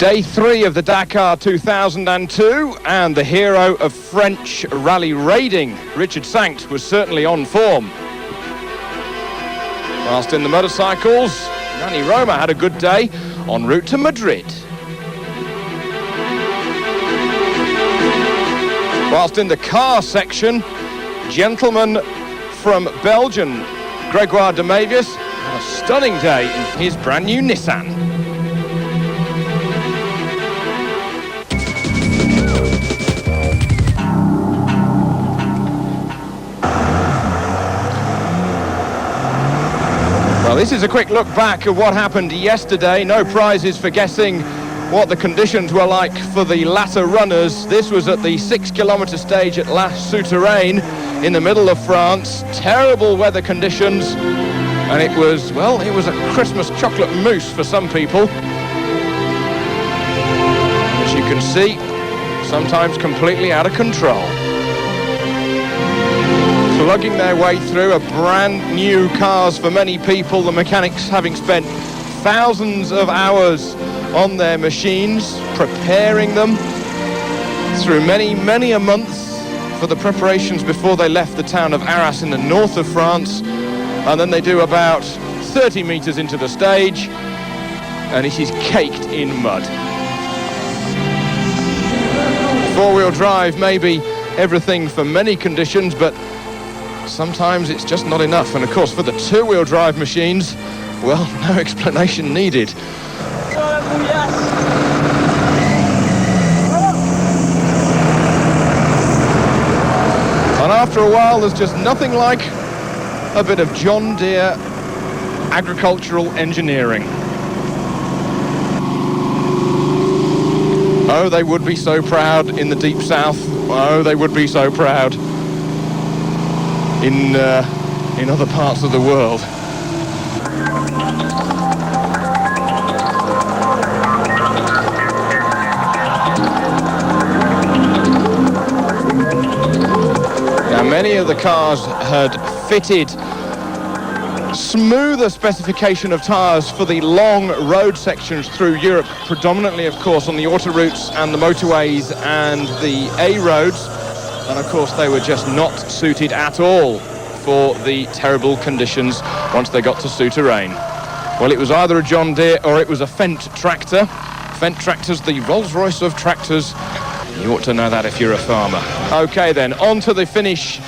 Day 3 of the Dakar 2002, and the hero of French rally raiding, Richard Sanct, was certainly on form. Whilst in the motorcycles, Dani Roma had a good day en route to Madrid. Whilst in the car section, gentleman from Belgium, Gregoire de Mavius, had a stunning day in his brand new Nissan. Well, this is a quick look back at what happened yesterday. No prizes for guessing what the conditions were like for the latter runners. This was at the 6-kilometre stage at La Souterraine in the middle of France. Terrible weather conditions, and it was, well, it was a Christmas chocolate mousse for some people. As you can see, sometimes completely out of control. Plugging their way through a brand new cars for many people, the mechanics having spent thousands of hours on their machines, preparing them through many a month for the preparations before they left the town of Arras in the north of France. And then they do about 30 meters into the stage, and it is caked in mud. Four-wheel drive may be everything for many conditions, but sometimes it's just not enough. And of course, for the two-wheel drive machines, well, no explanation needed. And after a while, there's just nothing like a bit of John Deere agricultural engineering. Oh, they would be so proud in the deep south. Oh, they would be so proud in other parts of the world. Now, many of the cars had fitted smoother specification of tyres for the long road sections through Europe, predominantly, of course, on the autoroutes and the motorways and the A roads. And of course, they were just not suited at all for the terrible conditions once they got to Souterraine. Well, it was either a John Deere or it was a Fendt tractor. Fendt tractors, the Rolls-Royce of tractors. You ought to know that if you're a farmer. Okay, then, on to the finish,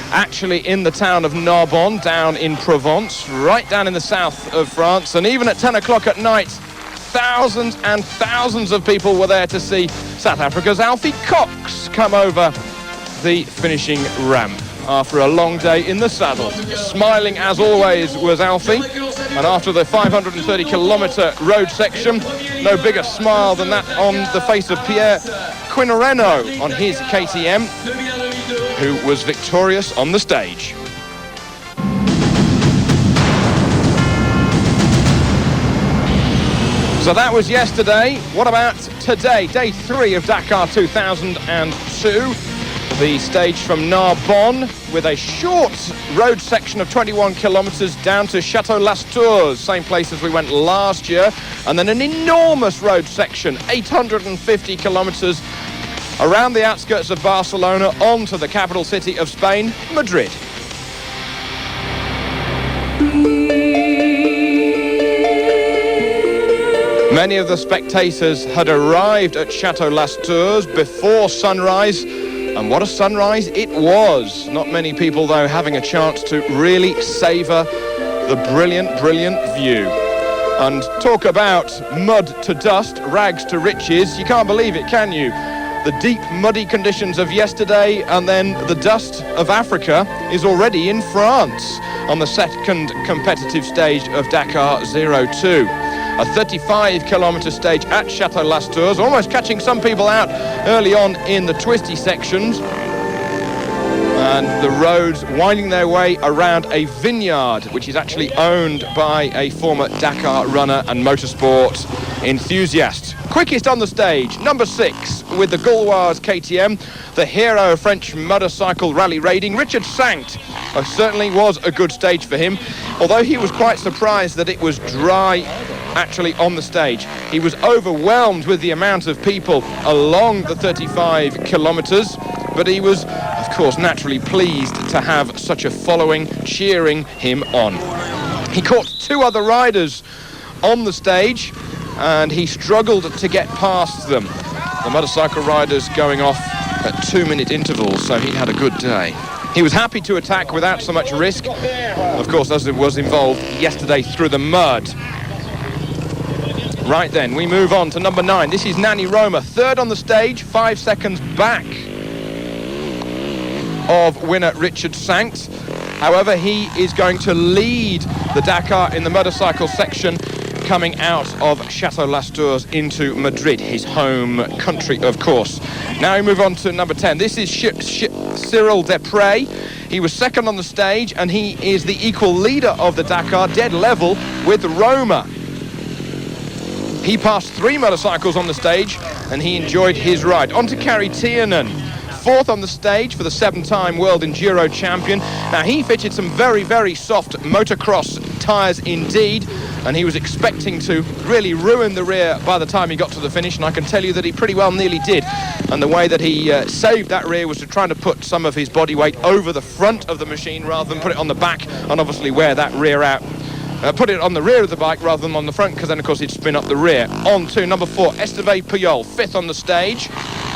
actually in the town of Narbonne, down in Provence, right down in the south of France. And even at 10 o'clock at night, thousands and thousands of people were there to see South Africa's Alfie Cox come over the finishing ramp after a long day in the saddle. Smiling as always was Alfie, and after the 530-kilometre road section, no bigger smile than that on the face of Pierre Quinereno on his KTM, who was victorious on the stage. So that was yesterday. What about today? Day 3 of Dakar 2002. The stage from Narbonne with a short road section of 21 kilometres down to Château Las Tours, same place as we went last year, and then an enormous road section, 850 kilometres around the outskirts of Barcelona onto the capital city of Spain, Madrid. Many of the spectators had arrived at Château Las Tours before sunrise, and what a sunrise it was. Not many people, though, having a chance to really savour the brilliant view. And talk about mud to dust, rags to riches. You can't believe it, can you? The deep, muddy conditions of yesterday, and then the dust of Africa is already in France on the second competitive stage of Dakar 02. A 35-kilometre stage at Château Las Tours, almost catching some people out early on in the twisty sections. And the roads winding their way around a vineyard, which is actually owned by a former Dakar runner and motorsport enthusiast. Quickest on the stage, number 6, with the Gauloise KTM, the hero of French motorcycle rally raiding, Richard Sanct. Certainly was a good stage for him, although he was quite surprised that it was dry actually on the stage. He was overwhelmed with the amount of people along the 35 kilometres, but he was, of course, naturally pleased to have such a following cheering him on. He caught two other riders on the stage, and he struggled to get past them. The motorcycle riders going off at 2-minute intervals, so he had a good day. He was happy to attack without so much risk, of course, as it was involved yesterday through the mud. Right then, we move on to number 9. This is Nani Roma, third on the stage, 5 seconds back of winner Richard Sankt. However, he is going to lead the Dakar in the motorcycle section, coming out of Château Las Tours into Madrid, his home country, of course. Now we move on to number 10. This is Cyril Desprez. He was second on the stage, and he is the equal leader of the Dakar, dead level with Roma. He passed 3 motorcycles on the stage, and he enjoyed his ride. On to Kari Tiernan, fourth on the stage for the 7-time World Enduro champion. Now, he fitted some very, very soft motocross tyres indeed, and he was expecting to really ruin the rear by the time he got to the finish, and I can tell you that he pretty well nearly did. And the way that he saved that rear was to try to put some of his body weight over the front of the machine rather than put it on the back, and obviously wear that rear out. Put it on the rear of the bike rather than on the front, because then of course he'd spin up the rear. On to number 4, Esteban Pujol, fifth on the stage.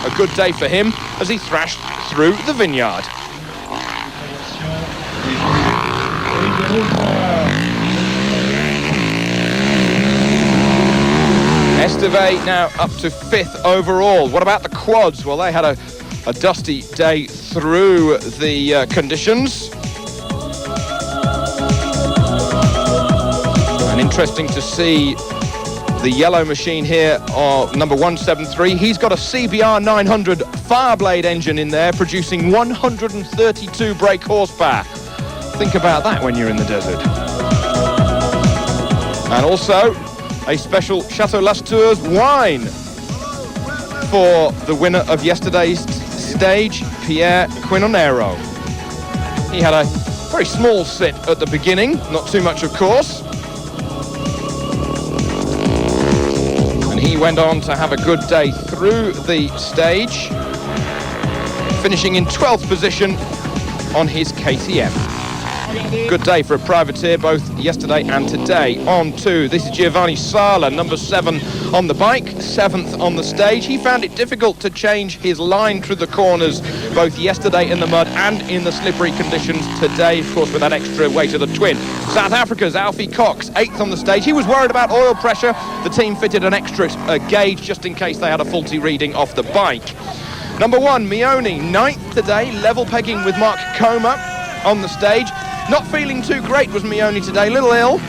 A good day for him as he thrashed through the vineyard. Esteve now up to 5th overall. What about the quads? Well, they had a dusty day through the conditions. And interesting to see the yellow machine here of number 173. He's got a CBR 900 Fireblade engine in there, producing 132 brake horsepower. Think about that when you're in the desert. And also a special Château Las Tours wine for the winner of yesterday's stage, Pierre Quinonero. He had a very small sip at the beginning, not too much of course. And he went on to have a good day through the stage, finishing in 12th position on his KTM. Good day for a privateer, both yesterday and today. On to, this is Giovanni Sala, number 7 on the bike, 7th on the stage. He found it difficult to change his line through the corners, both yesterday in the mud and in the slippery conditions today, of course, with that extra weight of the twin. South Africa's Alfie Cox, 8th on the stage. He was worried about oil pressure. The team fitted an extra gauge just in case they had a faulty reading off the bike. Number 1, Mioni, 9th today, level pegging with Mark Coma on the stage. Not feeling too great was Mioni today, a little ill.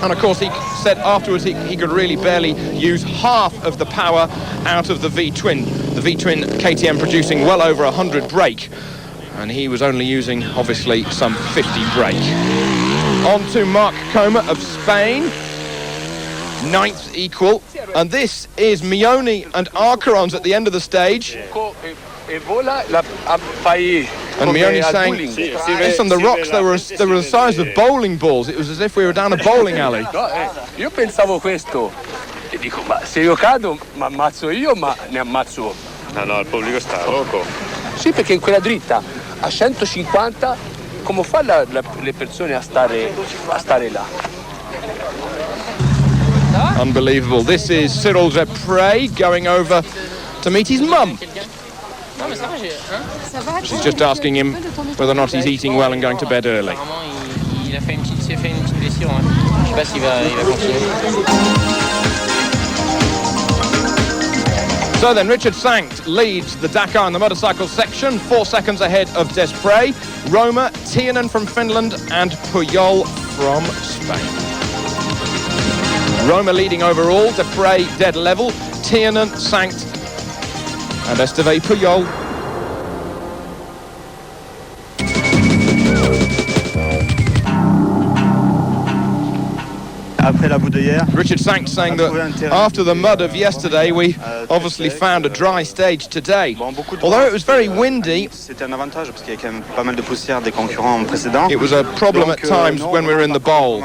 And of course he said afterwards he could really barely use half of the power out of the V-twin. The V-twin KTM producing well over 100 brake. And he was only using, obviously, some 50 brake. On to Mark Coma of Spain. 9th equal. And this is Mioni and Arcarons at the end of the stage. And Mioni's saying, yes, on the rocks they were the size of bowling balls. It was as if we were down a bowling alley. Io pensavo questo e dico, ma se io cado mi ammazzo io, ma ne ammazzo. No, il pubblico sta loco. Sì, perché in quella dritta a 150 come fa le persone a stare là? Unbelievable. This is Cyril Desprez going over to meet his mum. She's just asking him whether or not he's eating well and going to bed early. So then, Richard Sankt leads the Dakar in the motorcycle section, 4 seconds ahead of Desprez, Roma, Tiernan from Finland, and Pujol from Spain. Roma leading overall, Desprez dead level, Tiernan, Sankt, and Esteban Pujol. Richard Sank saying that after the mud of yesterday, we obviously found a dry stage today. Although it was very windy, it was a problem at times when we were in the bowl,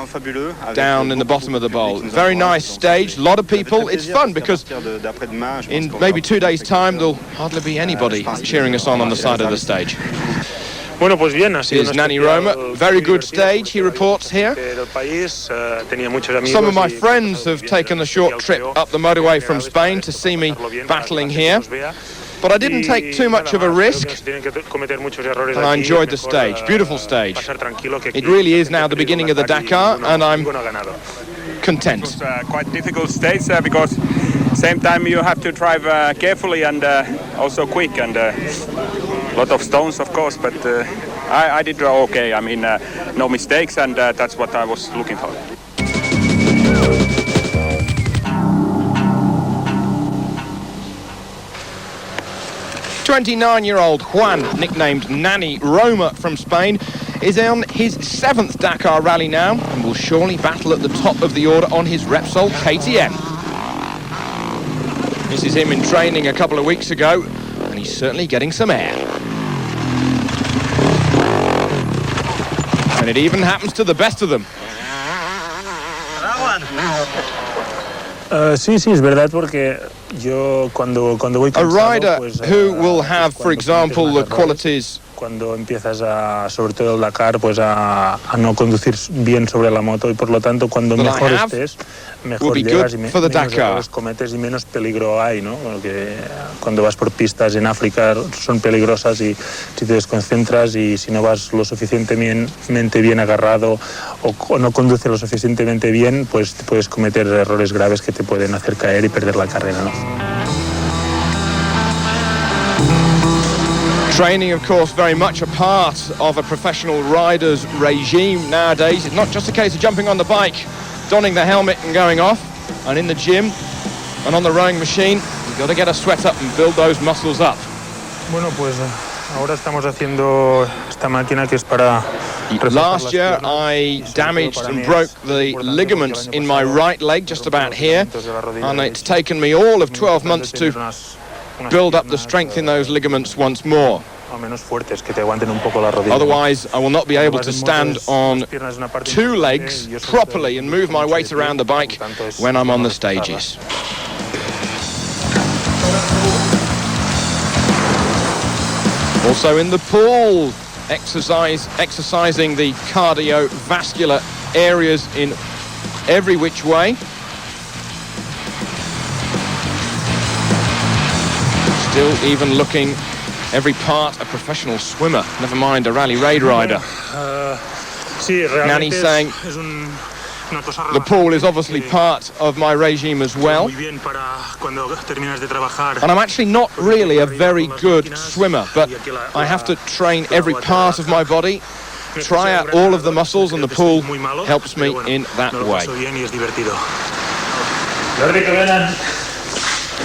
down in the bottom of the bowl. Very nice stage, a lot of people. It's fun because in maybe 2 days' time, there'll hardly be anybody cheering us on the side of the stage. Bueno, pues bien, ha sido Here's Nani Roma. Very good stage, he reports here. Some of my friends have taken a short trip up the motorway from Spain to see me battling here. But I didn't take too much of a risk, and I enjoyed the stage. Beautiful stage. It really is now the beginning of the Dakar, and I'm content. It was quite difficult stage because same time you have to drive carefully and also quick, and a lot of stones, of course, but I did okay. I mean, no mistakes, and that's what I was looking for. "29-year-old Juan, nicknamed Nani Roma from Spain, is on his 7th Dakar rally now and will surely battle at the top of the order on his Repsol KTM. This is him in training a couple of weeks ago, and he's certainly getting some air. And it even happens to the best of them. Sí, es verdad, porque yo cuando voy A rider pues, who will have, for example, the qualities cuando empiezas sobre todo el Dakar, pues a no conducir bien sobre la moto, y por lo tanto cuando mejor estés, mejor llegas y menos errores cometes y menos peligro hay, ¿no? Porque cuando vas por pistas en África son peligrosas, y si te desconcentras y si no vas lo suficientemente bien agarrado o no conduces lo suficientemente bien, pues te puedes cometer errores graves que te pueden hacer caer y perder la carrera, ¿no? Training, of course, very much a part of a professional rider's regime nowadays. It's not just a case of jumping on the bike, donning the helmet and going off. And in the gym and on the rowing machine, you've got to get a sweat up and build those muscles up. Bueno, pues ahora estamos haciendo esta máquina que es para... Last year, I damaged and broke the ligaments in my right leg, just about here. And it's taken me all of 12 months to build up the strength in those ligaments once more. Otherwise, I will not be able to stand on 2 legs properly and move my weight around the bike when I'm on the stages. Also in the pool, exercising the cardiovascular areas in every which way. Still even looking every part a professional swimmer, never mind a rally raid rider. Nani's saying the pool is obviously part of my regime as well. And I'm actually not really a very good swimmer, but I have to train every part of my body, try out all of the muscles, and the pool helps me in that way.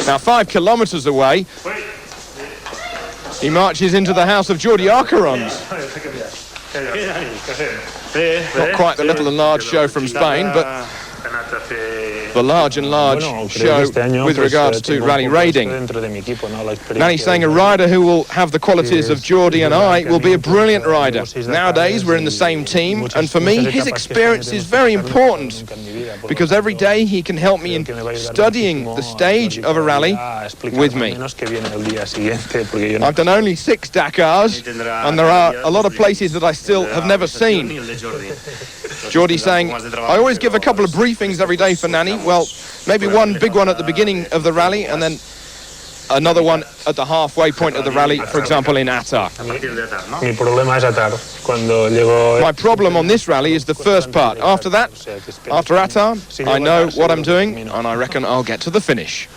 Now 5 kilometers away, he marches into the house of Jordi Arcarons. Not quite the little and large show from Spain, but the large and large show with regards to rally raiding. Nani's saying a rider who will have the qualities of Jordi and I will be a brilliant rider. Nowadays we're in the same team, and for me his experience is very important, because every day he can help me in studying the stage of a rally with me. I've done only 6 Dakars, and there are a lot of places that I still have never seen. Jordi saying, I always give a couple of briefings every day for Nani. Well, maybe one big one at the beginning of the rally, and then another one at the halfway point of the rally, for example, in Atar. My problem on this rally is the first part. After that, after Atar, I know what I'm doing, and I reckon I'll get to the finish.